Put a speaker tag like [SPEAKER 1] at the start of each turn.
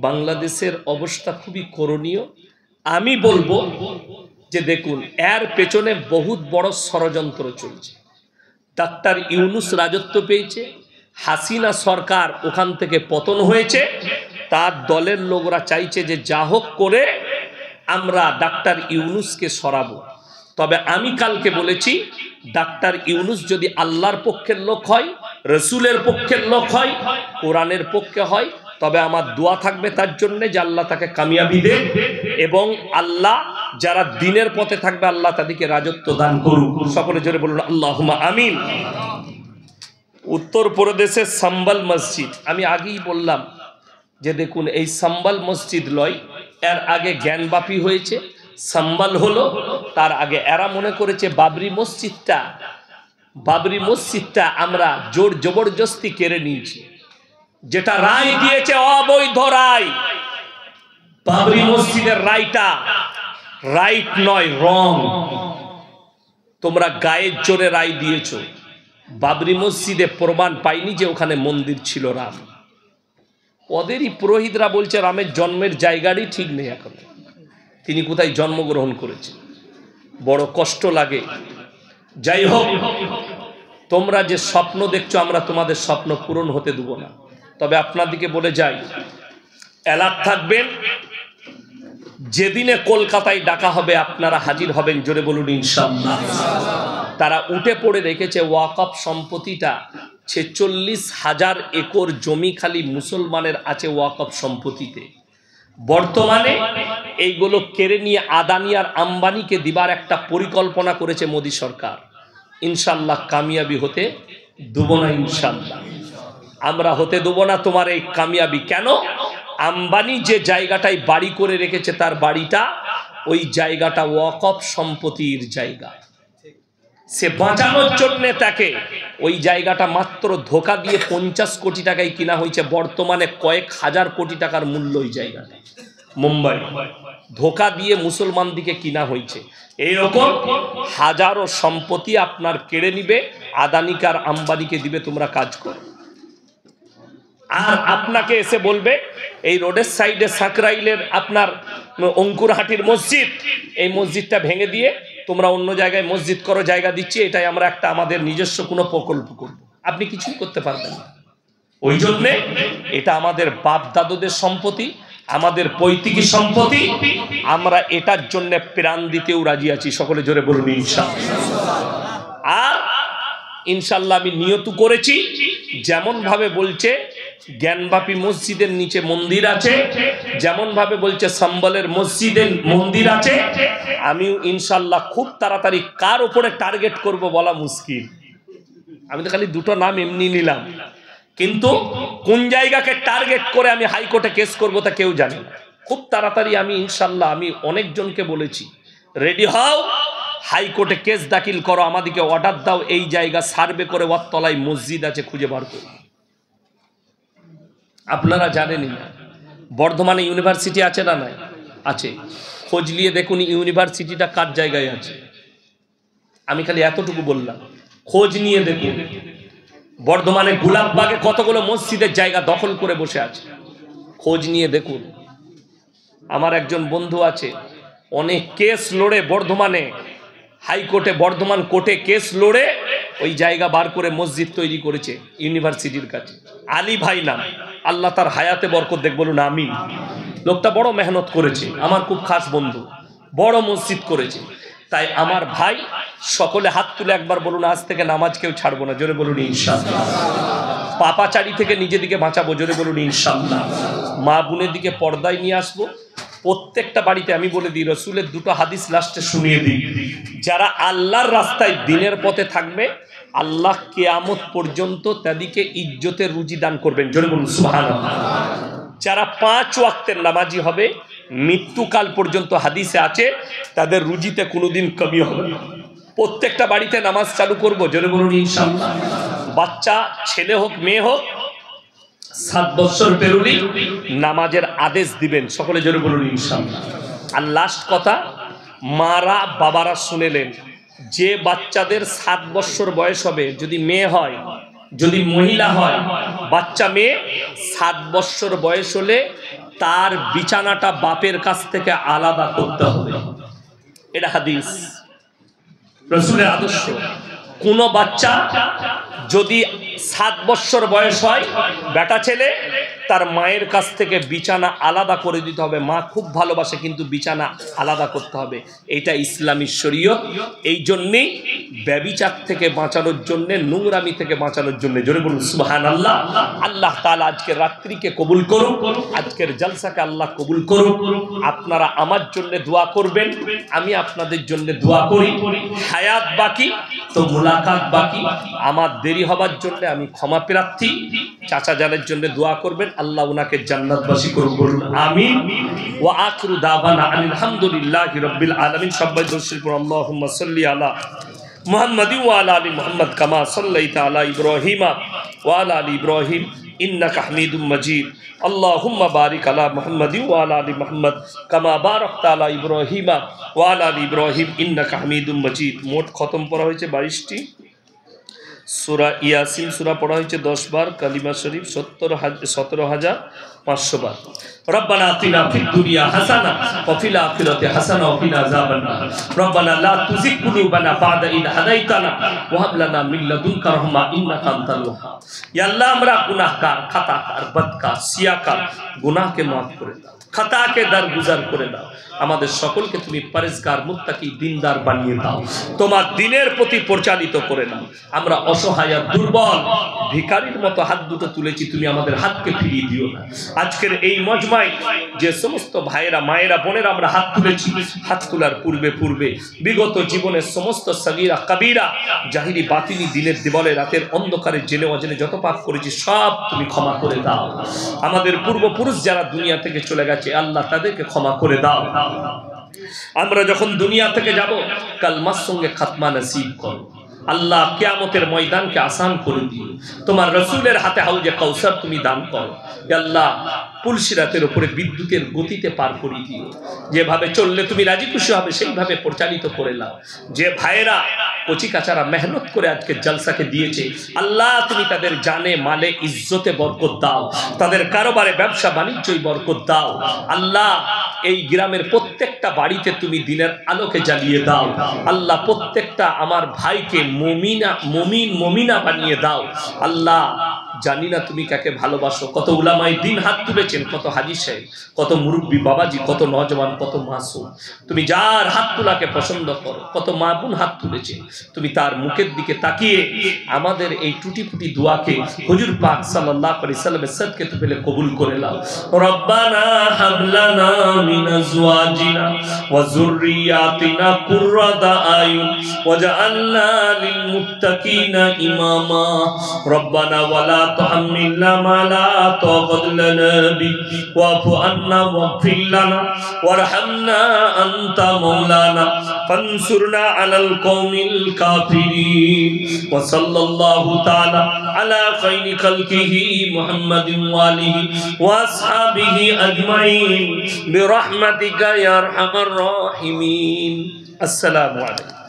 [SPEAKER 1] বাংলাদেশের অবস্থা খুবই করণীয়। আমি বলবো যে দেখুন, এর পেছনে বহুত বড় ষড়যন্ত্র চলছে। ডাক্তার ইউনূস রাজত্ব পেয়েছে, হাসিনা সরকার ওখান থেকে পতন হয়েছে, তার দলের লোকরা চাইছে যে যা হোক করে আমরা ডাক্তার ইউনূসকে সরাবো। তবে আমি কালকে বলেছি, ডাক্তার ইউনূস যদি আল্লাহর পক্ষের লোক হয়, রসুলের পক্ষের লোক হয়, কোরআনের পক্ষে হয়, তবে আমার দোয়া থাকবে তার জন্য যে আল্লাহ তাকে কামিয়াবি দেন, এবং আল্লাহ যারা দ্বীনের পথে থাকবে আল্লাহ তাদেরকে রাজত্ব দান করুক। সকলে জোরে বলুন আল্লাহুম্মা আমিন। উত্তরপ্রদেশের সম্বল মসজিদ, আমি আগেই বললাম যে দেখুন, এই সম্বল মসজিদ লয়, এর আগে জ্ঞানবাপী হয়েছে, সম্বল হলো, তার আগে এরা মনে করেছে বাবরি মসজিদটা আমরা জোর জবরদস্তি কেড়ে নিয়েছি, যেটা রায় দিয়েছে অবৈধ রায়। বাবরি মসজিদের রায়টা রাইট নয়, রং। তোমরা গায়ের জোরে রায় দিয়েছ। বাবরি মসজিদে প্রমাণ পাইনি যে ওখানে মন্দির ছিল রাম। ওদেরই পুরোহিতরা বলছে রামের জন্মের জায়গারই ঠিক নেই এখন, তিনি কোথায় জন্মগ্রহণ করেছেন। বড় কষ্ট লাগে। যাই হোক, তোমরা যে স্বপ্ন দেখছো আমরা তোমাদের স্বপ্ন পূরণ হতে দেব না। তবে আপনাদেরকে বলে যাই, অ্যালার্ট থাকবেন, যেদিনে কলকাতায় ডাকা হবে আপনারা হাজির হবেন। জোরে বলুন ইনশাআল্লাহ। তারা উঠে পড়ে রেখেছে ওয়াকফ সম্পত্তিটা, 46,000 একর জমি খালি মুসলমানের আছে ওয়াকফ সম্পত্তিতে। বর্তমানে এইগুলো কেড়ে নিয়ে আদানি আর আম্বানিকে দিবার একটা পরিকল্পনা করেছে মোদী সরকার। ইনশাআল্লাহ কামিয়াবি হতে দেব না। ইনশাআল্লাহ আমরা হতে দেব না তোমার এই কামিয়াবি। কেন? আম্বানি যে জায়গাটায় বাড়ি করে রেখেছে, তার বাড়িটা, ওই জায়গাটা ওয়াকফ সম্পত্তির জায়গা। সে বাঁচানোর জন্য তাকে ওই জায়গাটা মাত্র ধোকা দিয়ে 50 কোটি টাকায় কিনা হয়েছে। বর্তমানে কয়েক হাজার কোটি টাকার মূল্য ওই জায়গাটা। মুম্বাই ধোকা দিয়ে মুসলমান দিকে কিনা হয়েছে। এইরকম হাজারো সম্পত্তি আপনার কেড়ে নিবে, আদানিকার আম্বানিকে দিবে, তোমরা কাজ করো। আর আপনাকে এসে বলবে এই রোডের সাইডে সাকরাইলের আপনার অঙ্কুরহাটির মসজিদ, এই মসজিদটা ভেঙে দিয়ে তোমরা অন্য জায়গায় মসজিদ করো, জায়গা দিচ্ছি, এটাই আমরা একটা আমাদের নিজস্ব কোনো প্রকল্প করব। আপনি কিছুই করতে পারবেন না। ওই জন্যে এটা আমাদের বাপ দাদুদের সম্পত্তি, আমাদের পৈতৃক সম্পত্তি, আমরা এটার জন্য প্রাণ দিতেও রাজি আছি। সকলে জোরে বলুন ইনশাআল্লাহ। আর ইনশাআল্লাহ আমি নিয়ত করেছি, যেমন ভাবে বলছে জ্ঞানবাপী মসজিদের নিচে মন্দির আছে, যেমন ভাবে বলছে সম্বলের মসজিদে মন্দির আছে, আমিও ইনশাআল্লাহ খুব তাড়াতাড়ি কার উপরে টার্গেট করব বলা মুশকিল। আমি তো খালি দুটো নাম এমনি নিলাম, কিন্তু কোন জায়গাকে টার্গেট করে আমি হাইকোর্টে কেস করব তা কেউ জানে না। খুব তাড়াতাড়ি আমি ইনশাআল্লাহ, আমি অনেকজনকে বলেছি রেডি হও, হাইকোর্টে কেস দাখিল করো, আমাদেরকে অর্ডার দাও, এই জায়গা সার্ভে করে ওর তলায় মসজিদ আছে খুঁজে বার করো। আপনারা জানেনই না, বর্ধমানে ইউনিভার্সিটি আছে না? নাই, আছে। খোঁজ নিয়ে দেখুন ইউনিভার্সিটিটা কার জায়গায় আছে। আমি খালি এতটুকু বললাম, খোঁজ নিয়ে দেখুন বর্ধমানে গোলাপবাগে কতগুলো মসজিদের জায়গা দখল করে বসে আছে, খোঁজ নিয়ে দেখুন। আমার একজন বন্ধু আছে, অনেক কেস লড়ে বর্ধমানে হাইকোর্টে, বর্ধমান কোর্টে কেস লড়ে ওই জায়গা বার করে মসজিদ তৈরি করেছে ইউনিভার্সিটির কাছে। আলী ভাই নাম, আল্লাহ তার হায়াতে বরকত দেখ, বলুন আমিন। লোকটা বড় মেহনত করেছে, আমার খুব খাস বন্ধু, বড় মসজিদ করেছে। তাই আমার ভাই, সকলে হাত তুলে একবার বলুন আজ থেকে নামাজ কেউ ছাড়বো না। জোরে বলুন ইনশাআল্লাহ। পাপাচারি থেকে নিজের দিকে বাঁচাবো। জোরে বলুন ইনশাআল্লাহ। মা বোনের দিকে পর্দায় নিয়ে আসবো। প্রত্যেকটা বাড়িতে আমি বলে দিই, রসুলের দুটো হাদিস লাস্টে শুনিয়ে দিই, যারা আল্লাহর রাস্তায় দিনের পথে থাকবে আল্লাহ কিয়ামত পর্যন্ত তাদেরকে ইজ্জতের রুজি দান করবেন। জোরে বলুন সুবহানাল্লাহ। যারা 5 ওয়াক্তের নামাজি হবে মৃত্যুকাল পর্যন্ত, হাদিসে আছে, তাদের রুজিতে কোনোদিন কমি হবে না। প্রত্যেকটা বাড়িতে নামাজ চালু করব। জোরে বলুন ইনশাআল্লাহ। বাচ্চা ছেলে হোক মেয়ে হোক 7 বছর পেরুলি নামাজের আদেশ দিবেন। সকলে জোরে বলুন ইনশাআল্লাহ। আর লাস্ট কথা, মারা বাবারা শুনেলেন, যে বাচ্চাদের 7 বছর বয়স হবে, যদি মেয়ে হয় যদি মহিলা হয়, বাচ্চা মেয়ে 7 বছর বয়স হলে তার বিছানাটা বাপের কাছ থেকে আলাদা করতে হবে। এটা হাদিস, রাসূলের আদর্শ। কোন বাচ্চা যদি 7 বছর বয়স হয়, বেটা ছেলে, তার মায়ের কাছ থেকে বিছানা আলাদা করে দিতে হবে। মা খুব ভালোবাসে কিন্তু বিছানা আলাদা করতে হবে। এইটা ইসলামী শরীয়ত। এই জন্যেই ব্যভিচার থেকে বাঁচানোর জন্যে, নোংরামি থেকে বাঁচানোর জন্য, জোরে বলুন সুবহানাল্লাহ। আল্লাহ তাআলা আজকের রাত্রিকে কবুল করুন, আজকের জলসাকে আল্লাহ কবুল করুন। আপনারা আমার জন্য দোয়া করবেন, আমি আপনাদের জন্য দোয়া করি। হায়াত বাকি তো মুলাকাত বাকি। আমার দেরি হবার জন্য আমি ক্ষমা প্রার্থী। চাচা জানের জন্য দোয়া করবেন, আল্লাহ উনাকে জান্নাতবাসী করুন, বলুন আমিন। ওয়া আখিরু দাওয়ানা আলহামদুলিল্লাহি রাব্বিল আলামিন। সবাই দরুদ শরীফ পড়ুন। আল্লাহুম্মা সাল্লি আলা মুহাম্মাদিন ওয়া আলা আলি মুহাম্মাদ কামা সাল্লাইতা আলা ইব্রাহিমা ওয়া আলা আলি ইব্রাহিম ইন্নাকা হামিদুম মাজিদ। আল্লাহুম্মা বারিক আলা মুহাম্মাদিন ওয়া আলা আলি মুহাম্মাদ কামা বারাকতা আলা ইব্রাহিমা ওয়া আলা আলি ইব্রাহিম ইন্নাকা হামিদুম মাজিদ। মোট খতম পড়া হয়েছে 22টি। সূরা ইয়াসিন সূরা পড়া হয়েছে 10 বার। কালিমা শরীফ 17,500 বার। রব্বানা আতিনা ফিদ দুনিয়া হাসানা ওয়া ফিল আখিরাতি হাসানা ওয়া কিনা আযাবান নার। রব্বানা লা তুযিগ কুলুবানা বা'দা ইদ হাদাইতানা ওয়া হাব লানা মিন লাদুনকা রাহমা ইন্নাকা আনতাল ওয়াহ্হাব। ইয়া আল্লাহ, আমরা গুনাহগার, খাতাকার, বদকার, সিয়াকার, গুনাহকে মাফ করে দাও, খাতাকে দরগুজার করে দাও। আমাদের সকলকে তুমি পরেজগার, মুত্তাকি, দিনদার বানিয়ে দাও। তোমার দিনের প্রতি পরিচালিত করে দাও। আমরা অসহায় আর দুর্বল ভিখারির মতো হাত দুটো তুলেছি, তুমি আমাদের হাতকে ফিরিয়ে দিও না। আজকের এই মজমায় যে সমস্ত ভাইয়েরা, মায়েরা, বোনেরা আমরা হাত তুলেছি, হাত তোলার পূর্বে বিগত জীবনের সমস্ত সগীরা কবিরা, জাহিরি বাতিনি, দিনের দিবলে, রাতের অন্ধকারে, জেনে অজেনে যত পাপ করেছি সব তুমি ক্ষমা করে দাও। আমাদের পূর্বপুরুষ যারা দুনিয়া থেকে চলে গেছে, আল্লাহ তাদেরকে ক্ষমা করে দাও। আমরা যখন দুনিয়া থেকে যাব, কালমার সঙ্গে খাতমা নসিব করো। আল্লাহ কিয়ামতের ময়দানকে আসান করে দিও। তোমার রাসূলের হাতে হাউজে কাউসার তুমি দান করো। আল্লাহ পুলসিরাতের উপরে বিদ্যুতের গতিতে পার করে দিও। যেভাবে চললে তুমি রাজি খুশি হবে সেইভাবে পরিচালিত করে নাও। যে ভাইয়েরা কচি কাচারা মেহনত করে আজকে জলসাকে দিয়েছে, আল্লাহ তুমি তাদের জানে মালে ইজ্জতে বরকত দাও, তাদের কারোবারে ব্যবসা বাণিজ্যই বরকত দাও। আল্লাহ এই গ্রামের প্রত্যেকটা বাড়িতে তুমি দিনের আলোকে জ্বালিয়ে দাও। আল্লাহ প্রত্যেকটা আমার ভাইকে মুমিনা বানিয়ে দাও। আল্লাহ জানি না তুমি কাকে ভালোবাসো। কত উলামায়ে দ্বীন হাত তুলেছেন, কত হাজী সাহেব, কত মুরব্বী বাবাজি, কত নওজওয়ান, কত মাসুম। তুমি যার হাত তোলাকে পছন্দ করো, কত মা বোন হাত তুলেছে, তুমি তার মুখের দিকে তাকিয়ে আমাদের এই টুটি ফুটি দোয়াকে হুজুর পাক সাল্লাল্লাহু আলাইহি সাল্লামের সাদকাতে পেলে কবুল করে নাও। রব্বানা হাব লানা মিন আজওয়াজিনা ওয়া যুররিয়াতিনা কুররাতা আয়ুন ওয়াজআলনা লিল মুত্তাকিনা ইমামা। রব্বানা ওয়ালা তুহাম্মিলনা মা লা তাকাত লানা বি ওয়াফু আন্না ওয়াগফির লানা ওয়ারহামনা আনতা মাওলানা ফানসুরনা আলাল কওমিল কাফিরিন। ওয়া সাল্লাল্লাহু তাআলা আলা খায়রি খালকিহি মুহাম্মাদিন ওয়া আলিহি ওয়া আসহাবিহি আজমাইন বিরহমাতিকা ইয়া আরহামার রাহিমিন। আসসালামু আলাইকুম।